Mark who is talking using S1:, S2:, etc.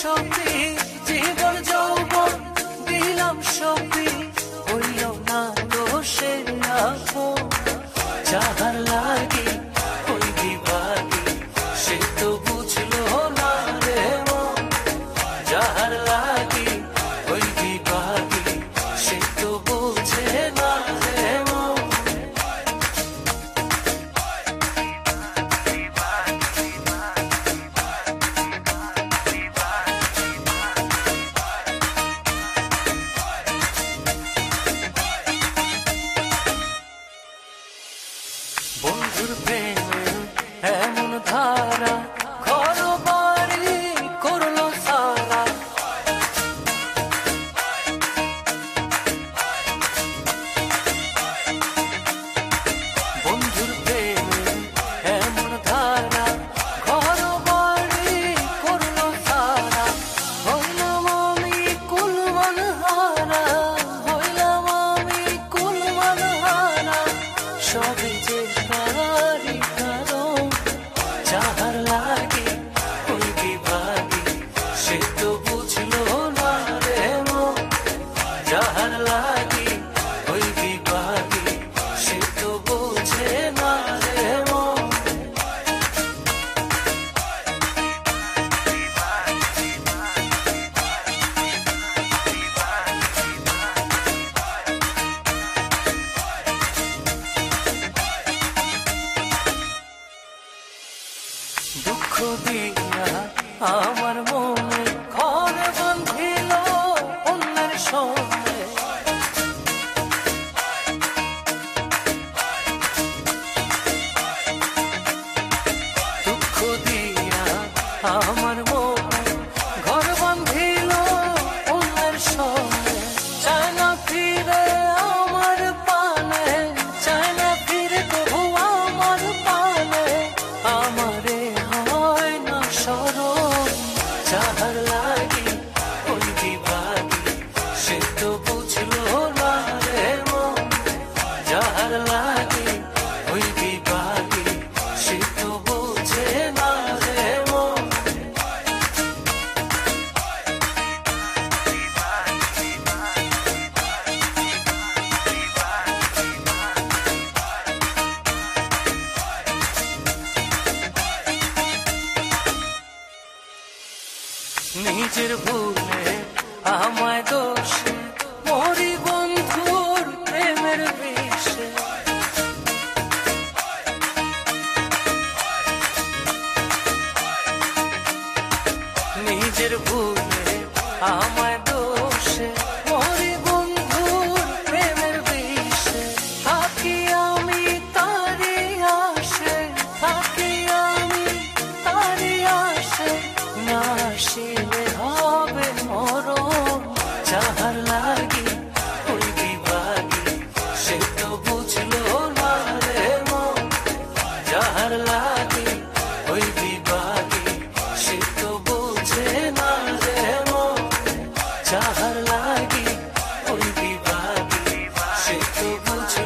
S1: সবই জীবন যৌবন দিলাম সবই হইল না দোষে আপন যাহার লাগি ওই বিভাগী সে তো বুঝলো না রে মন যাহার লাগি ওই বিভাগী সে তো বুঝে না রে মন বন্ধুর প্রেমে এমন ধারা ঘর বাড়ি করলো সারা বন্ধুর প্রেমে এমন ধারা ঘর বাড়ি করলো সারা হইলাম আমি কুলমান হারা হইলাম আমি কুলমান হারা সবই যে কারি কারণ যাহার লাগি ওই বিভাগী সে তো বুঝলো না রে মন যাহার লাগি ওই বিভাগী সে তো বুঝে না রে মন দুঃখ দিয়া আমার মনে ঘর বাঁধিল অন্যের সঙ্গে দুঃখ দিয়া আমার মনে ঘর বাঁধিল অন্যের সঙ্গে চায় না ফিরে আমার পানে চায় না ফিরে তবু আমার পানে আমারে হয় না স্মরণ যাহার লাগি ওই বিভাগী সে তো বুঝলো না রে মন যাহার লাগি ওই বিভাগী সে তো বুঝে না রে মন নিজের ভুলে আমায় দোষে মরি বন্ধুর প্রেমের বিষে নিজের ভুলে আমায় দোষে মরি বন্ধুর প্রেমের বিষে থাকি আমি তারি আসে থাকি আমি তারি আসে না আসিলে হবে মরণ যাহার লাগি ওই বিভাগী সে তো বুঝলো না রে মন যাহার লাগি ওই বিভাগী সে তো বুঝে না রে মন যাহার লাগি ওই বিভাগী সে তো বুঝে